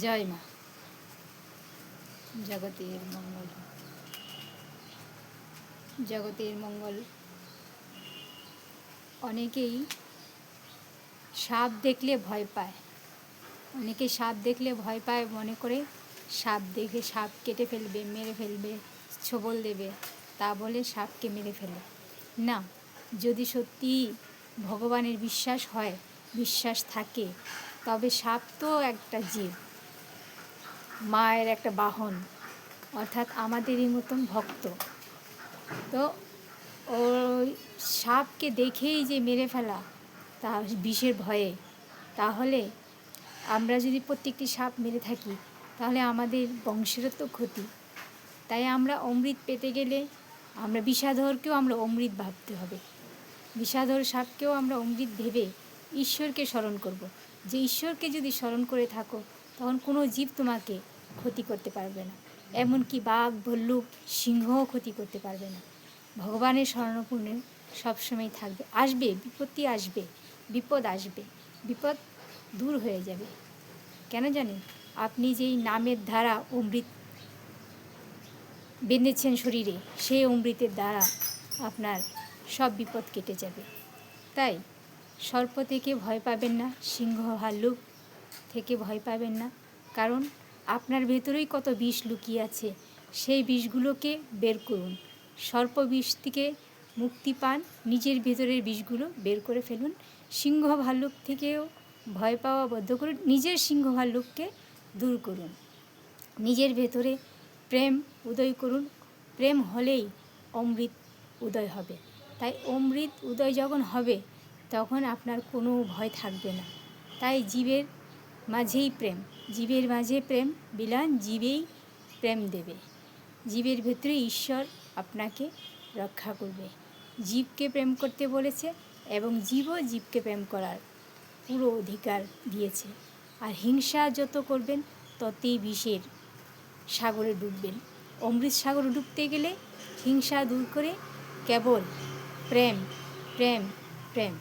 জয় মা। জগতের মঙ্গল, জগতের মঙ্গল। অনেকেই সাপ দেখলে ভয় পায়, অনেকে সাপ দেখলে ভয় পায়, মনে করে সাপ দেখে সাপ কেটে ফেলবে, মেরে ফেলবে, ছোবল দেবে, তা বলে সাপকে মেরে ফেলে না। যদি সত্যি ভগবানের বিশ্বাস হয়, বিশ্বাস থাকে, তবে সাপ তো একটা জীব, মায়ের একটা বাহন, অর্থাৎ আমাদেরই মতন ভক্ত। তো ওই সাপকে দেখেই যে মেরে ফেলা, তা বিষের ভয়ে, তাহলে আমরা যদি প্রত্যেকটি সাপ মেরে থাকি, তাহলে আমাদের বংশেরও তো ক্ষতি। তাই আমরা অমৃত পেতে গেলে আমরা বিষাধরকেও আমরা অমৃত ভাবতে হবে, বিষাধর সাপকেও আমরা অমৃত ভেবে ঈশ্বরকে স্মরণ করব। যে ঈশ্বরকে যদি স্মরণ করে থাকো, তখন কোনো জীব তোমাকে ক্ষতি করতে পারবে না, এমনকি বাঘ, ভল্লুক, সিংহও ক্ষতি করতে পারবে না। ভগবানের শরণাপন্ন সবসময় থাকবে। আসবে বিপত্তি, আসবে বিপদ, আসবে বিপদ দূর হয়ে যাবে। কেন জানেন? আপনি যেই নামের দ্বারা অমৃত বেঁধেছেন শরীরে, সেই অমৃতের দ্বারা আপনার সব বিপদ কেটে যাবে। তাই সর্প থেকে ভয় পাবেন না, সিংহ ভাল্লুক থেকে ভয় পাবেন না, কারণ আপনার ভেতরেই কত বিষ লুকিয়ে আছে। সেই বিষগুলোকে বের করুন। সর্প বিষ থেকে মুক্তি পান, নিজের ভেতরের বিষগুলো বের করে ফেলুন। সিংহ ভাল্লুক থেকেও ভয় পাওয়া বদ্ধ করুন, নিজের সিংহ ভাল্লুককে দূর করুন। নিজের ভেতরে প্রেম উদয় করুন, প্রেম হলেই অমৃত উদয় হবে। তাই অমৃত উদয় যখন হবে, তখন আপনার কোনো ভয় থাকবে না। তাই জীবের মাঝেই প্রেম, জীবের মাঝে প্রেম বিলান, জীবেই প্রেম দেবে। জীবের ভেতরে ঈশ্বর আপনাকে রক্ষা করবে। জীবকে প্রেম করতে বলেছে এবং জীবও জীবকে প্রেম করার পুরো অধিকার দিয়েছে। আর হিংসা যত করবেন, ততই বিষের সাগরে ডুববেন। অমৃত সাগরে ডুবতে গেলে হিংসা দূর করে কেবল প্রেম, প্রেম, প্রেম।